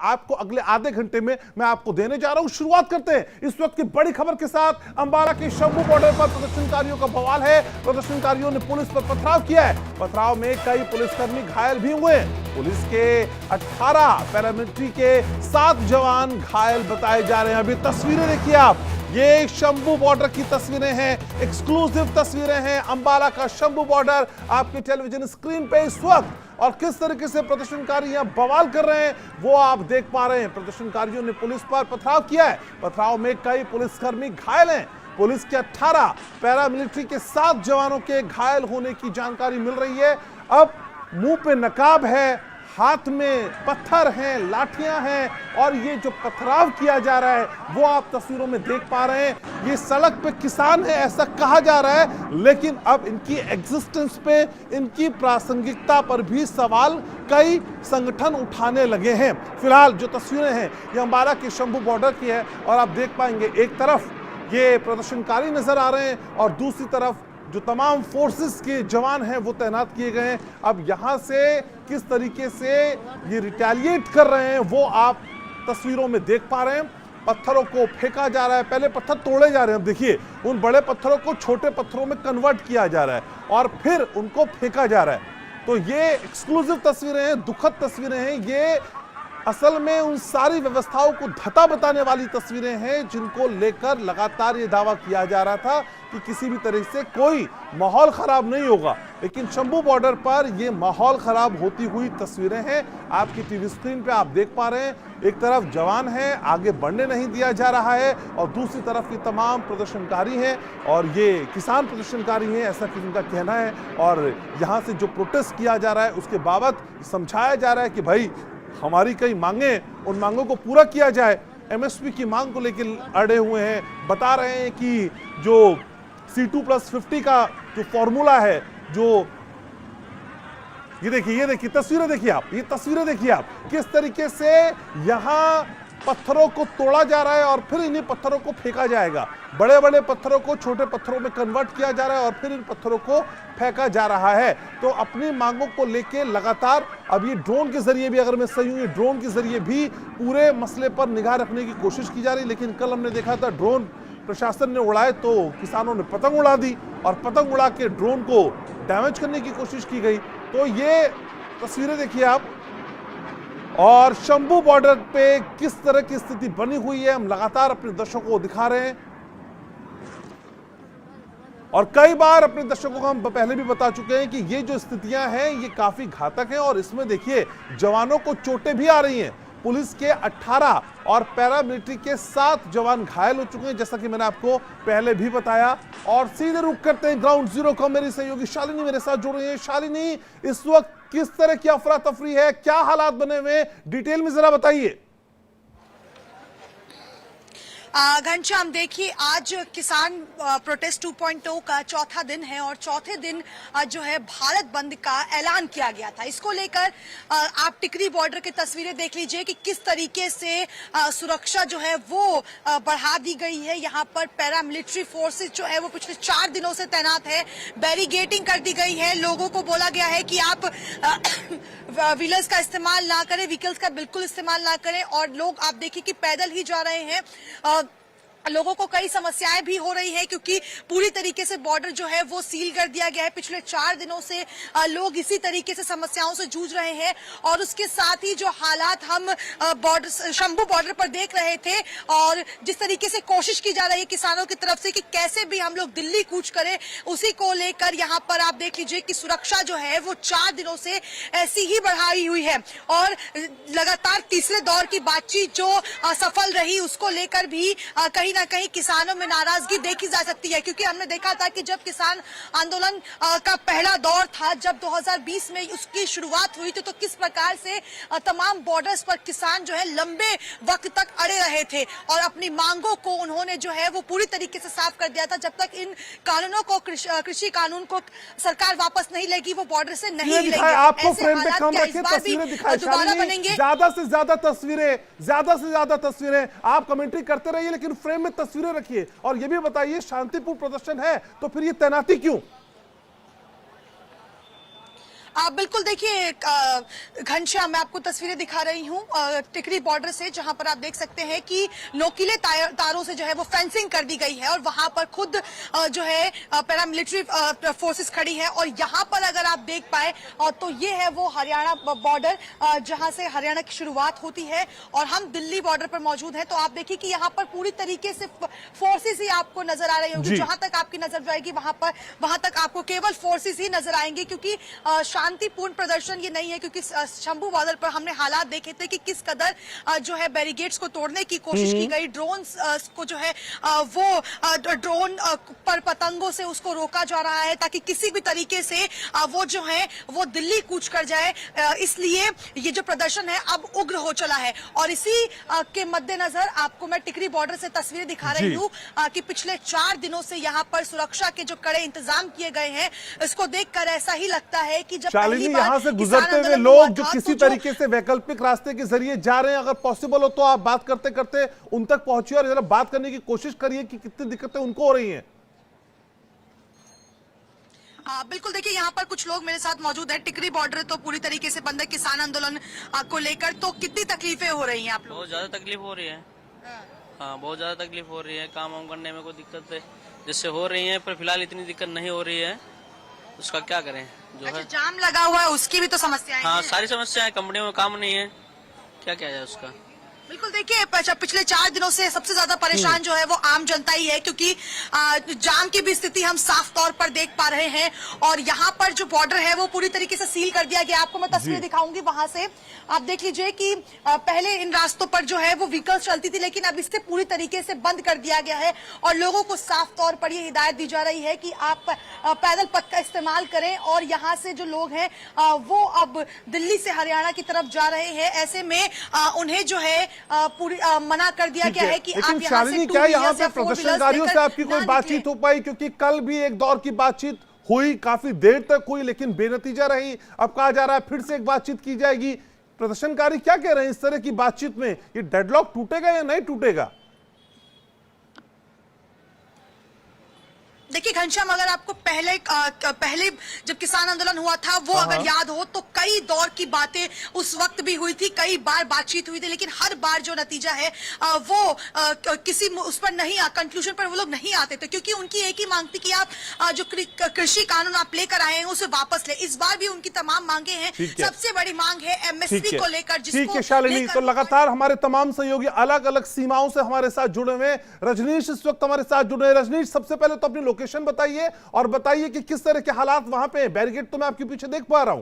आपको अगले आधे घंटे में मैं आपको देने जा रहा हूं। शुरुआत करते हैं इस वक्त की बड़ी खबर के साथ। अंबाला के शंभू बॉर्डर पर प्रदर्शनकारियों का बवाल है। प्रदर्शनकारियों ने पुलिस पर पथराव किया है। पथराव में कई पुलिसकर्मी घायल भी हुए हैं। पुलिस के 18, पैरामिलिट्री के 7 जवान घायल बताए जा रहे हैं। अभी तस्वीरें देखिए आप, ये शंभू बॉर्डर की तस्वीरें हैं, एक्सक्लूसिव तस्वीरें हैं। अंबाला का शंभू बॉर्डर आपके टेलीविजन स्क्रीन पे इस वक्त, और किस तरीके से प्रदर्शनकारी यहां बवाल कर रहे हैं वो आप देख पा रहे हैं। प्रदर्शनकारियों ने पुलिस पर पथराव किया है। पथराव में कई पुलिसकर्मी घायल हैं। पुलिस के 18, पैरामिलिट्री के 7 जवानों के घायल होने की जानकारी मिल रही है। अब मुंह पे नकाब है, हाथ में पत्थर हैं, लाठियां हैं, और ये जो पथराव किया जा रहा है वो आप तस्वीरों में देख पा रहे हैं। ये सड़क पे किसान है ऐसा कहा जा रहा है, लेकिन अब इनकी एग्जिस्टेंस पे, इनकी प्रासंगिकता पर भी सवाल कई संगठन उठाने लगे हैं। फिलहाल जो तस्वीरें हैं ये अंबाला के शंभू बॉर्डर की है, और आप देख पाएंगे एक तरफ ये प्रदर्शनकारी नजर आ रहे हैं और दूसरी तरफ जो तमाम फोर्सेस के जवान हैं वो तैनात किए गए हैं। अब यहां से किस तरीके से ये रिटेलिएट कर रहे हैं वो आप तस्वीरों में देख पा रहे हैं। पत्थरों को फेंका जा रहा है, पहले पत्थर तोड़े जा रहे हैं। देखिए उन बड़े पत्थरों को छोटे पत्थरों में कन्वर्ट किया जा रहा है और फिर उनको फेंका जा रहा है। तो ये एक्सक्लूसिव तस्वीरें हैं, दुखद तस्वीरें हैं। ये असल में उन सारी व्यवस्थाओं को धता बताने वाली तस्वीरें हैं जिनको लेकर लगातार ये दावा किया जा रहा था कि किसी भी तरह से कोई माहौल खराब नहीं होगा, लेकिन शंभू बॉर्डर पर ये माहौल खराब होती हुई तस्वीरें हैं। आपकी टीवी स्क्रीन पे आप देख पा रहे हैं, एक तरफ जवान हैं, आगे बढ़ने नहीं दिया जा रहा है, और दूसरी तरफ ये तमाम प्रदर्शनकारी हैं, और ये किसान प्रदर्शनकारी हैं ऐसा कि उनका कहना है। और यहाँ से जो प्रोटेस्ट किया जा रहा है उसके बाबत समझाया जा रहा है कि भाई हमारी कई मांगे, उन मांगों को पूरा किया जाए। एमएसपी की मांग को लेकर अड़े हुए हैं, बता रहे हैं कि जो C2+50 का जो फॉर्मूला है, जो ये देखिए तस्वीरें देखिए आप, ये तस्वीरें देखिए आप, किस तरीके से यहां पत्थरों को तोड़ा जा रहा है और फिर इन्हीं पत्थरों को फेंका जाएगा। बड़े बड़े पत्थरों को छोटे पत्थरों में कन्वर्ट किया जा रहा है और फिर इन पत्थरों को फेंका जा रहा है। तो अपनी मांगों को लेके लगातार अब ये ड्रोन के जरिए भी, अगर मैं सही हूं, ये ड्रोन के जरिए भी पूरे मसले पर निगाह रखने की कोशिश की जा रही है। लेकिन कल हमने देखा था ड्रोन प्रशासन ने उड़ाए तो किसानों ने पतंग उड़ा दी, और पतंग उड़ा के ड्रोन को डैमेज करने की कोशिश की गई। तो ये तस्वीरें देखिए आप, और शंभू बॉर्डर पे किस तरह की स्थिति बनी हुई है हम लगातार अपने दर्शकों को दिखा रहे हैं, और कई बार अपने दर्शकों को हम पहले भी बता चुके हैं कि ये जो स्थितियां हैं ये काफी घातक हैं, और इसमें देखिए जवानों को चोटें भी आ रही हैं। पुलिस के 18 और पैरामिलिट्री के 7 जवान घायल हो चुके हैं, जैसा कि मैंने आपको पहले भी बताया। और सीधे रुक करते हैं ग्राउंड जीरो का। मेरी सहयोगी शालिनी मेरे साथ जुड़ रही है। शालिनी, इस वक्त किस तरह की अफरा तफरी है, क्या हालात बने हुए, डिटेल में जरा बताइए। घनश्याम, देखिए आज किसान प्रोटेस्ट 2.0 का चौथा दिन है, और चौथे दिन जो है भारत बंद का ऐलान किया गया था। इसको लेकर आप टिकरी बॉर्डर की तस्वीरें देख लीजिए कि किस तरीके से सुरक्षा जो है वो बढ़ा दी गई है। यहाँ पर पैरामिलिट्री फोर्सेस जो है वो पिछले 4 दिनों से तैनात है। बैरिगेटिंग कर दी गई है। लोगों को बोला गया है कि आप व्हीलर्स का इस्तेमाल ना करें, व्हीकल्स का बिल्कुल इस्तेमाल ना करें, और लोग आप देखिए कि पैदल ही जा रहे हैं। लोगों को कई समस्याएं भी हो रही है क्योंकि पूरी तरीके से बॉर्डर जो है वो सील कर दिया गया है। पिछले 4 दिनों से लोग इसी तरीके से समस्याओं से जूझ रहे हैं, और उसके साथ ही जो हालात हम बॉर्डर, शंभू बॉर्डर पर देख रहे थे, और जिस तरीके से कोशिश की जा रही है किसानों की तरफ से कि कैसे भी हम लोग दिल्ली कूच करें, उसी को लेकर यहाँ पर आप देख लीजिए कि सुरक्षा जो है वो 4 दिनों से ऐसी ही बढ़ाई हुई है। और लगातार तीसरे दौर की बातचीत जो सफल रही उसको लेकर भी कहीं ना कहीं किसानों में नाराजगी देखी जा सकती है, क्योंकि हमने देखा था कि जब किसान आंदोलन का पहला दौर था, जब 2020 में उसकी शुरुआत हुई थी, तो किस प्रकार से तमाम बॉर्डर्स पर किसान जो है लंबे वक्त तक अड़े रहे थे, और अपनी मांगों को उन्होंने जो है वो पूरी तरीके से साफ कर दिया था। जब तक इन कानूनों को, कृषि कानून को सरकार वापस नहीं लेगी, वो बॉर्डर से नहीं लेगी। आपको फ्रेम पे कम रखिए, तस्वीरें दिखाएं, दोबारा बनेंगे। ज्यादा से ज्यादा तस्वीरें आप कमेंट्री करते रहिए, लेकिन फ्रेम में तस्वीरें रखिए। और ये भी बताइए, शांतिपूर्ण प्रदर्शन है तो फिर ये तैनाती क्यों? बिल्कुल देखिए घनश्याम, मैं आपको तस्वीरें दिखा रही हूँ टिकरी बॉर्डर से, जहां पर आप देख सकते हैं कि नोकीले तारों से जो है वो फेंसिंग कर दी गई है और वहां पर खुद जो है पैरामिलिट्री फोर्सेस खड़ी है। और यहाँ पर अगर आप देख पाए तो ये है वो हरियाणा बॉर्डर जहां से हरियाणा की शुरुआत होती है और हम दिल्ली बॉर्डर पर मौजूद हैं। तो आप देखिए कि यहाँ पर पूरी तरीके से फोर्सेस ही आपको नजर आ रही होगी। जहां तक आपकी नजर जाएगी वहां तक आपको केवल फोर्सेस ही नजर आएंगे, क्योंकि शांतिपूर्ण प्रदर्शन ये नहीं है। क्योंकि शंभू बॉर्डर पर हमने हालात देखे थे कि किस कदर जो है बैरिकेड्स को तोड़ने की कोशिश की गई, ड्रोन्स को जो है वो ड्रोन पर पतंगों से उसको रोका जा रहा है ताकि किसी भी तरीके से वो जो है वो दिल्ली कूच कर जाए। इसलिए ये जो प्रदर्शन है अब उग्र हो चला है और इसी के मद्देनजर आपको मैं टिकरी बॉर्डर से तस्वीरें दिखा रही हूँ कि पिछले 4 दिनों से यहाँ पर सुरक्षा के जो कड़े इंतजाम किए गए हैं, इसको देखकर ऐसा ही लगता है कि जब शालिनी यहाँ से गुजरते हुए लोग जो किसी तरीके से वैकल्पिक रास्ते के जरिए जा रहे हैं, अगर पॉसिबल हो तो आप बात करते करते उन तक पहुंचिए और जरा बात करने की कोशिश करिए कि कितनी दिक्कतें उनको हो रही हैं। बिल्कुल देखिए, यहाँ पर कुछ लोग मेरे साथ मौजूद हैं। टिकरी बॉर्डर तो पूरी तरीके से बंद है किसान आंदोलन को लेकर। तो कितनी तकलीफें हो रही हैं आप लोग? बहुत ज्यादा तकलीफ हो रही है। हाँ, बहुत ज्यादा तकलीफ हो रही है। काम वाम करने में कोई दिक्कत है जिससे हो रही है, पर फिलहाल इतनी दिक्कत नहीं हो रही है। उसका क्या करें जो है। जाम लगा हुआ है, उसकी भी तो समस्याएं हाँ, हैं। सारी समस्याएं, कंपनियों में काम नहीं है, क्या किया जाए उसका। बिल्कुल देखिए, पिछले 4 दिनों से सबसे ज्यादा परेशान जो है वो आम जनता ही है, क्योंकि जाम की भी स्थिति हम साफ तौर पर देख पा रहे हैं। और यहाँ पर जो बॉर्डर है वो पूरी तरीके से सील कर दिया गया। आपको मैं तस्वीर दिखाऊंगी वहां से, आप देख लीजिए कि पहले इन रास्तों पर जो है वो व्हीकल्स चलती थी, लेकिन अब इससे पूरी तरीके से बंद कर दिया गया है और लोगों को साफ तौर पर ये हिदायत दी जा रही है कि आप पैदल पथ का इस्तेमाल करें। और यहाँ से जो लोग हैं वो अब दिल्ली से हरियाणा की तरफ जा रहे हैं। ऐसे में उन्हें जो है पूरी मना कर दिया गया है कि आप यहाँ से शालिनी, क्या यहाँ पे प्रदर्शनकारियों से आपकी कोई बातचीत हो पाई? क्योंकि कल भी एक दौर की बातचीत हुई, काफी देर तक हुई, लेकिन बेनतीजा रही। अब कहा जा रहा है फिर से एक बातचीत की जाएगी। प्रदर्शनकारी क्या कह रहे हैं इस तरह की बातचीत में? ये डेडलॉक टूटेगा या नहीं टूटेगा? देखिए घनश्याम, अगर आपको पहले जब किसान आंदोलन हुआ था वो अगर याद हो तो कई दौर की बातें उस वक्त भी हुई थी, कई बार बातचीत हुई थी, लेकिन हर बार जो नतीजा है वो किसी उस पर नहीं, कंक्लूजन पर वो लोग नहीं आते थे, क्योंकि उनकी एक ही मांग थी कि आप जो कृषि कानून आप लेकर आए हैं उसे वापस ले। इस बार भी उनकी तमाम मांगे हैं। सबसे बड़ी मांग है एमएसपी को लेकर, ठीक है शालिनी, तो लगातार हमारे तमाम सहयोगी अलग अलग सीमाओं से हमारे साथ जुड़े हुए। रजनीश इस वक्त हमारे साथ जुड़े हैं। रजनीश, सबसे पहले तो अपनी लोकेशन बताइए और बताइए कि किस तरह के हालात वहां पे। बैरिकेड तो मैं आपके पीछे देख पा रहा हूं।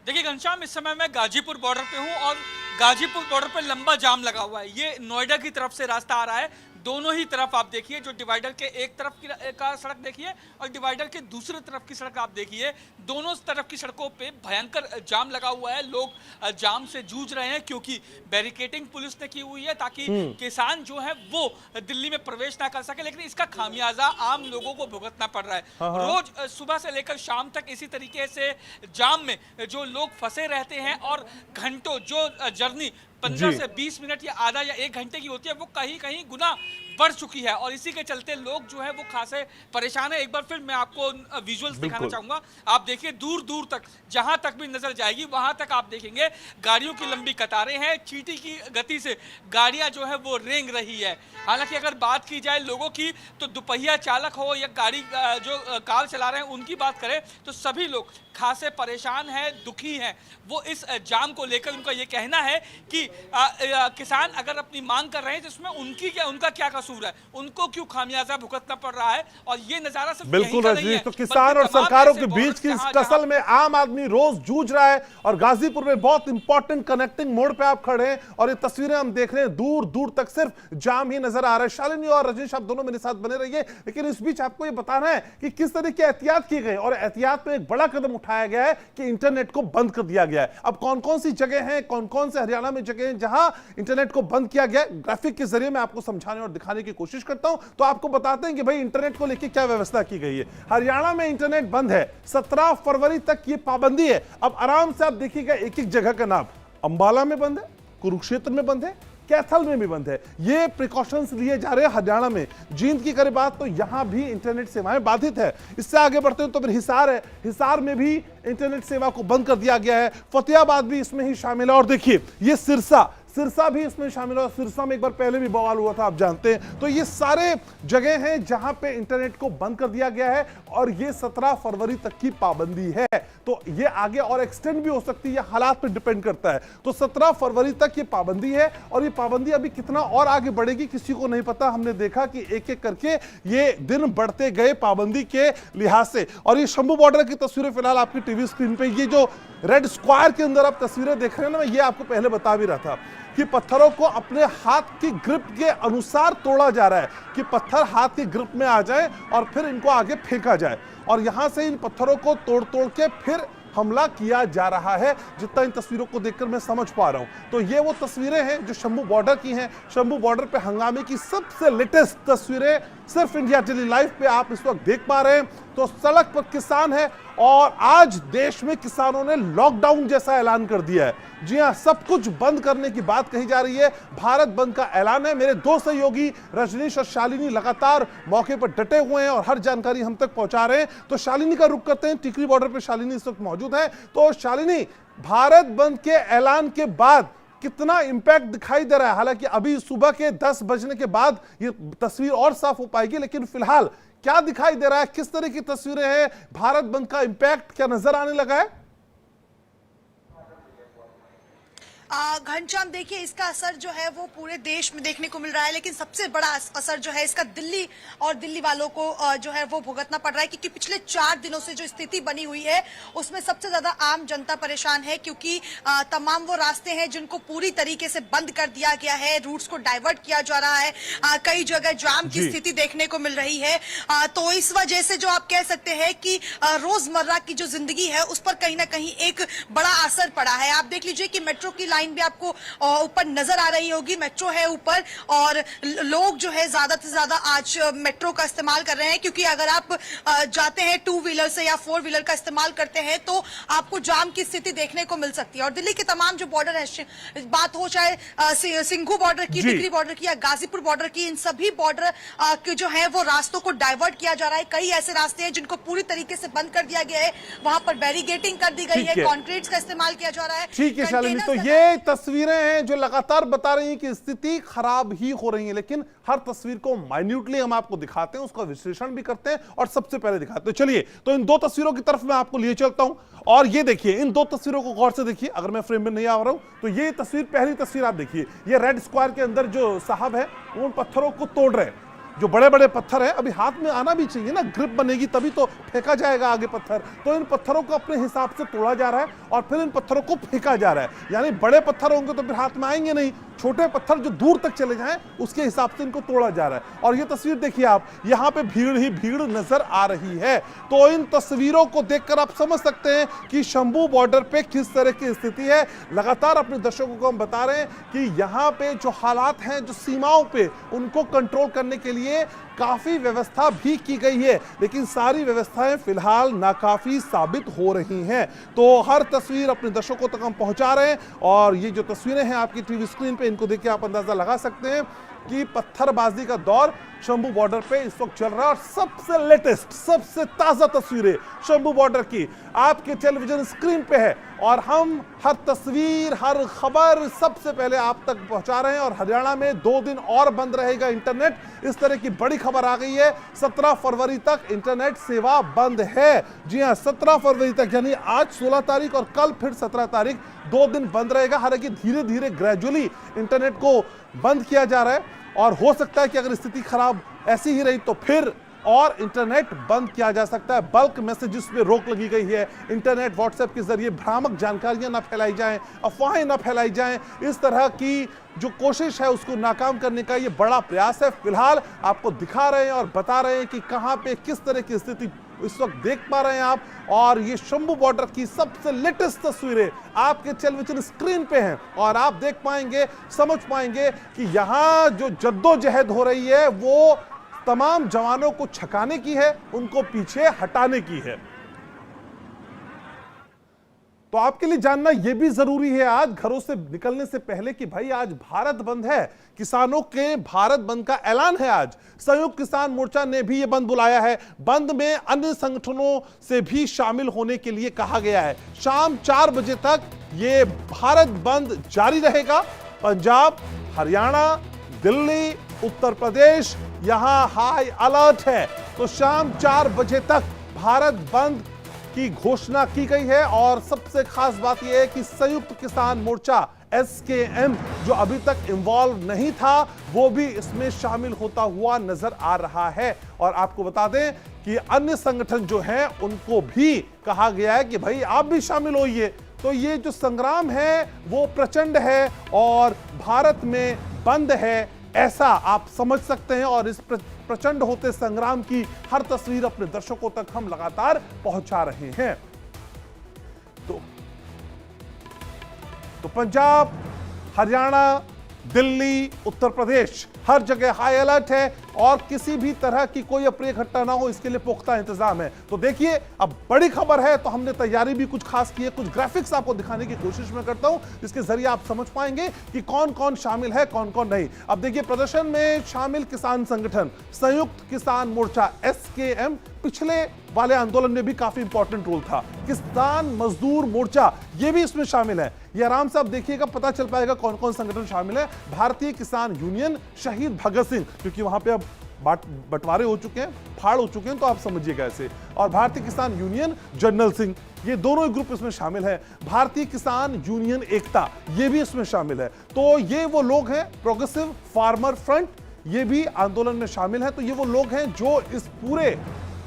देखिए घनश्याम, इस समय मैं गाजीपुर बॉर्डर पे हूं और गाजीपुर बॉर्डर पे लंबा जाम लगा हुआ है। ये नोएडा की तरफ से रास्ता आ रहा है। दोनों ही तरफ आप देखिए, जो डिवाइडर के एक तरफ का सड़क देखिए और डिवाइडर के दूसरे तरफ की सड़क आप देखिए, दोनों तरफ की सड़कों पे भयंकर जाम लगा हुआ है। लोग जाम से जूझ रहे हैं क्योंकि बैरिकेडिंग पुलिस ने की हुई है ताकि किसान जो है वो दिल्ली में प्रवेश ना कर सके, लेकिन इसका खामियाजा आम लोगों को भुगतना पड़ रहा है। रोज सुबह से लेकर शाम तक इसी तरीके से जाम में जो लोग फंसे रहते हैं और घंटों जो जर्नी 15 से 20 मिनट या आधा या 1 घंटे की होती है वो कहीं कहीं गुना बढ़ चुकी है और इसी के चलते लोग जो है वो खासे परेशान है। एक बार फिर मैं आपको विजुअल्स दिखाना चाहूंगा। आप देखिए, दूर दूर तक जहां तक भी नजर जाएगी वहां तक आप देखेंगे गाड़ियों की लंबी कतारें हैं। चींटी की गति से गाड़ियां जो है वो रेंग रही है। हालांकि अगर बात की जाए लोगों की, तो दुपहिया चालक हो या गाड़ी जो कार चला रहे हैं उनकी बात करें तो सभी लोग खासे परेशान हैं, दुखी हैं। वो इस जाम को लेकर उनका ये कहना है कि किसान अगर अपनी मांग कर रहे हैं तो इसमें उनका क्या कसूर है, उनको क्यों खामियाजा भुगतना पड़ रहा है। और ये नजारा सिर्फ बिल्कुल रजनीश, तो किसान और सरकारों के बीच की इस कसल में आम आदमी रोज जूझ रहा है और गाजीपुर में बहुत इंपॉर्टेंट कनेक्टिंग मोड़ पे आप खड़े हैं और ये तस्वीरें हम देख रहे हैं, दूर दूर तक सिर्फ जाम ही नजर आ रहा है। शालिनी और रजनीश, आप दोनों मेरे साथ बने रहिए, लेकिन इस बीच आपको ये बताना है कि किस तरह की एहतियात की गई और एहतियात में एक बड़ा कदम उठाया गया है कि इंटरनेट को बंद कर दिया गया है। अब कौन कौन सी जगह है, कौन कौन से हरियाणा में जगह है जहां इंटरनेट को बंद किया गया, ग्राफिक के जरिए मैं आपको समझाने और दिखाने की कोशिश करता हूं। तो आपको बताते हैं कि भाई इंटरनेट को लेकर क्या व्यवस्था की गई है। हरियाणा में इंटरनेट बंद है, 17 फरवरी तक ये पाबंदी है। अब आराम से आप देखिएगा एक एक जगह का नाम। अंबाला में बंद है, कुरुक्षेत्र में बंद है, कैथल में भी बंद है। ये प्रिकॉशंस लिए जा रहे हैं। हरियाणा में जींद की करें बात तो यहां भी इंटरनेट सेवाएं बाधित है। इससे आगे बढ़ते हैं तो फिर हिसार है, हिसार में भी इंटरनेट सेवा को बंद कर दिया गया है। फतेहाबाद भी इसमें ही शामिल है। और देखिए ये सिरसा भी इसमें शामिल है। सिरसा में एक बार पहले भी बवाल हुआ था, आप जानते हैं। तो ये सारे जगह हैं जहां पे इंटरनेट को बंद कर दिया गया है और ये 17 फरवरी तक की पाबंदी है। तो ये आगे और एक्सटेंड भी हो सकती है, ये हालात पे डिपेंड करता है। तो 17 फरवरी तक ये पाबंदी है और ये पाबंदी अभी कितना और आगे बढ़ेगी किसी को नहीं पता। हमने देखा कि एक एक करके ये दिन बढ़ते गए पाबंदी के लिहाज से। और ये शंभू बॉर्डर की तस्वीरें फिलहाल आपकी टीवी स्क्रीन पे, ये जो रेड स्क्वायर के अंदर आप तस्वीरें देख रहे हैं ना, मैं ये आपको पहले बता भी रहा था कि पत्थरों को अपने हाथ की ग्रिप के अनुसार तोड़ा जा रहा है कि पत्थर हाथ की ग्रिप में आ जाए और फिर इनको आगे फेंका जाए। और यहां से इन पत्थरों को तोड़ तोड़ के फिर हमला किया जा रहा है, जितना इन तस्वीरों को देखकर मैं समझ पा रहा हूं। तो ये वो तस्वीरें हैं जो शंभू बॉर्डर की हैं। शंभू बॉर्डर पे हंगामे की सबसे लेटेस्ट तस्वीरें सिर्फ इंडिया टेली लाइव पे आप इस वक्त देख पा रहे हैं। तो सड़क पर किसान है और आज देश में किसानों ने लॉकडाउन जैसा ऐलान कर दिया है। जी हां, सब कुछ बंद करने की बात कही जा रही है। भारत बंद का ऐलान है। मेरे दो सहयोगी रजनीश और शालिनी लगातार मौके पर डटे हुए हैं और हर जानकारी हम तक पहुंचा रहे हैं। तो शालिनी का रुख करते हैं। टिकरी बॉर्डर पर शालिनी इस वक्त मौजूद है। तो शालिनी, भारत बंद के ऐलान के बाद कितना इंपैक्ट दिखाई दे रहा है? हालांकि अभी सुबह के 10 बजने के बाद ये तस्वीर और साफ हो पाएगी, लेकिन फिलहाल क्या दिखाई दे रहा है? किस तरह की तस्वीरें हैं? भारत बंद का इंपैक्ट क्या नजर आने लगा है? घनश्याम, देखिए इसका असर जो है वो पूरे देश में देखने को मिल रहा है, लेकिन सबसे बड़ा असर जो है इसका दिल्ली और दिल्ली वालों को जो है वो भुगतना पड़ रहा है, क्योंकि पिछले 4 दिनों से जो स्थिति बनी हुई है उसमें सबसे ज्यादा आम जनता परेशान है, क्योंकि तमाम वो रास्ते हैं जिनको पूरी तरीके से बंद कर दिया गया है, रूट्स को डाइवर्ट किया जा रहा है, कई जगह जाम की स्थिति देखने को मिल रही है। तो इस वजह से जो आप कह सकते हैं कि रोजमर्रा की जो जिंदगी है उस पर कहीं ना कहीं एक बड़ा असर पड़ा है। आप देख लीजिए कि मेट्रो की लाइन भी आपको ऊपर नजर आ रही होगी, मेट्रो है ऊपर और लोग जो है ज्यादा से ज्यादा आज मेट्रो का इस्तेमाल कर रहे हैं, क्योंकि अगर आप जाते हैं 2 व्हीलर से या 4 व्हीलर का इस्तेमाल करते हैं तो आपको जाम की स्थिति देखने को मिल सकती है। और दिल्ली के तमाम जो बॉर्डर है, बात हो चाहे सिंघू बॉर्डर की, टिकरी बॉर्डर की या गाजीपुर बॉर्डर की, इन सभी बॉर्डर के जो है वो रास्तों को डाइवर्ट किया जा रहा है। कई ऐसे रास्ते हैं जिनको पूरी तरीके से बंद कर दिया गया है, वहां पर बैरिगेटिंग कर दी गई है, कॉन्क्रीट का इस्तेमाल किया जा रहा है। ठीक है शालिनी, तो ये तस्वीरें हैं जो लगातार बता रही हैं कि स्थिति खराब ही हो रही है, लेकिन हर तस्वीर को माइन्यूटली हम आपको दिखाते हैं, उसका विश्लेषण भी करते हैं और सबसे पहले दिखाते हैं। चलिए, तो इन 2 तस्वीरों की तरफ मैं आपको लिए चलता हूं और ये देखिए, इन 2 तस्वीरों को गौर से देखिए। अगर मैं फ्रेम में नहीं आ रहा हूं तो ये तस्वीर, पहली तस्वीर आप देखिए, ये रेड स्क्वायर के अंदर जो साहब है वो उन पत्थरों को तोड़ रहे हैं। जो बड़े बड़े पत्थर है अभी हाथ में आना भी चाहिए ना, ग्रिप बनेगी तभी तो फेंका जाएगा आगे पत्थर। तो इन पत्थरों को अपने हिसाब से तोड़ा जा रहा है और फिर इन पत्थरों को फेंका जा रहा है। यानी बड़े पत्थर होंगे तो फिर हाथ में आएंगे नहीं, छोटे पत्थर जो दूर तक चले जाएं उसके हिसाब से इनको तोड़ा जा रहा है। और ये तस्वीर देखिए आप, यहाँ पे भीड़ ही भीड़ नजर आ रही है। तो इन तस्वीरों को देखकर आप समझ सकते हैं कि शंभू बॉर्डर पे किस तरह की स्थिति है। लगातार अपने दर्शकों को हम बता रहे हैं कि यहाँ पे जो हालात हैं, जो सीमाओं पे, उनको कंट्रोल करने के लिए काफी व्यवस्था भी की गई है, लेकिन सारी व्यवस्थाएं फिलहाल नाकाफी साबित हो रही हैं। तो हर तस्वीर अपने दर्शकों तक हम पहुंचा रहे हैं और ये जो तस्वीरें हैं आपकी टीवी स्क्रीन पे, इनको देख के आप अंदाजा लगा सकते हैं कि पत्थरबाजी का दौर शंभू बॉर्डर पे इस वक्त चल रहा है। और सबसे लेटेस्ट, सबसे ताजा तस्वीरें शंभू बॉर्डर की आपके टेलीविजन स्क्रीन पे है और हम हर तस्वीर, हर खबर सबसे पहले आप तक पहुंचा रहे हैं। और हरियाणा में 2 दिन और बंद रहेगा इंटरनेट, इस तरह की बड़ी खबर आ गई है। 17 फरवरी तक इंटरनेट सेवा बंद है। जी हां, 17 फरवरी तक, यानी आज 16 तारीख और कल फिर 17 तारीख, 2 दिन बंद रहेगा। हालांकि धीरे धीरे ग्रेजुअली इंटरनेट को बंद किया जा रहा है और हो सकता है कि अगर स्थिति खराब ऐसी ही रही तो फिर और इंटरनेट बंद किया जा सकता है। बल्क मैसेजेस पे रोक लगी गई है। इंटरनेट, व्हाट्सएप के जरिए भ्रामक जानकारियां ना फैलाई जाएं, अफवाहें ना फैलाई जाएं, इस तरह की जो कोशिश है उसको नाकाम करने का ये बड़ा प्रयास है। फिलहाल आपको दिखा रहे हैं और बता रहे हैं कि कहां पे किस तरह की स्थिति इस वक्त देख पा रहे हैं आप। और ये शंभू बॉर्डर की सबसे लेटेस्ट तस्वीरें आपके टेलीविजन स्क्रीन पे हैं और आप देख पाएंगे, समझ पाएंगे कि यहां जो जद्दोजहद हो रही है वो तमाम जवानों को छकाने की है, उनको पीछे हटाने की है। तो आपके लिए जानना यह भी जरूरी है आज घरों से निकलने से पहले कि भाई आज भारत बंद है, किसानों के भारत बंद का ऐलान है। आज संयुक्त किसान मोर्चा ने भी यह बंद बुलाया है। बंद में अन्य संगठनों से भी शामिल होने के लिए कहा गया है। शाम 4 बजे तक यह भारत बंद जारी रहेगा। पंजाब, हरियाणा, दिल्ली, उत्तर प्रदेश यहां हाई अलर्ट है। तो शाम 4 बजे तक भारत बंद की घोषणा की गई है। और सबसे खास बात यह है कि संयुक्त किसान मोर्चा SKM जो अभी तक इन्वॉल्व नहीं था, वो भी इसमें शामिल होता हुआ नजर आ रहा है। और आपको बता दें कि अन्य संगठन जो हैं उनको भी कहा गया है कि भाई आप भी शामिल होइए। तो ये जो संग्राम है वो प्रचंड है और भारत में बंद है, ऐसा आप समझ सकते हैं। और इस प्रचंड होते संग्राम की हर तस्वीर अपने दर्शकों तक हम लगातार पहुंचा रहे हैं। तो पंजाब, हरियाणा, दिल्ली, उत्तर प्रदेश हर जगह हाई अलर्ट है और किसी भी तरह की कोई अप्रिय घटना ना हो इसके लिए पुख्ता इंतजाम है। तो देखिए, अब बड़ी खबर है तो हमने तैयारी भी कुछ खास की है। कुछ ग्राफिक्स आपको दिखाने की कोशिश में करता हूं जिसके जरिए आप समझ पाएंगे कि कौन कौन शामिल है, कौन कौन नहीं। अब देखिए, प्रदर्शन में शामिल किसान संगठन संयुक्त किसान मोर्चा SKM पिछले वाले आंदोलन में भी काफी इंपॉर्टेंट रोल था। किसान मजदूर मोर्चा ये भी इसमें शामिल है। ये आराम से आप देखिएगा, पता चल पाएगा कौन कौन संगठन शामिल है। भारतीय किसान यूनियन शहीद भगत सिंह, क्योंकि वहां पे अब बंटवारे हो चुके हैं, फाड़ हो चुके हैं, तो आप समझिएगा ऐसे। और भारतीय किसान यूनियन जनरल सिंह, ये दोनों ग्रुप इसमें शामिल है। भारतीय किसान यूनियन एकता ये भी इसमें शामिल है। तो ये वो लोग हैं। प्रोग्रेसिव फार्मर फ्रंट ये भी आंदोलन में शामिल है। तो ये वो लोग हैं जो इस पूरे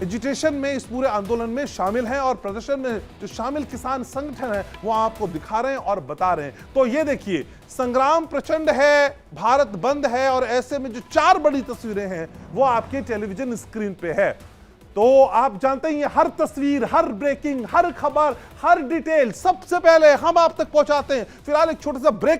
एजिटेशन में, इस पूरे आंदोलन में शामिल हैं। और प्रदर्शन में जो शामिल किसान संगठन है वो आपको दिखा रहे हैं और बता रहे हैं। तो ये देखिए, संग्राम प्रचंड है, भारत बंद है और ऐसे में जो 4 बड़ी तस्वीरें हैं वो आपके टेलीविजन स्क्रीन पे है। तो आप जानते ही हर तस्वीर, हर ब्रेकिंग, हर खबर, हर डिटेल सबसे पहले हम आप तक पहुंचाते हैं। फिलहाल एक छोटा सा ब्रेक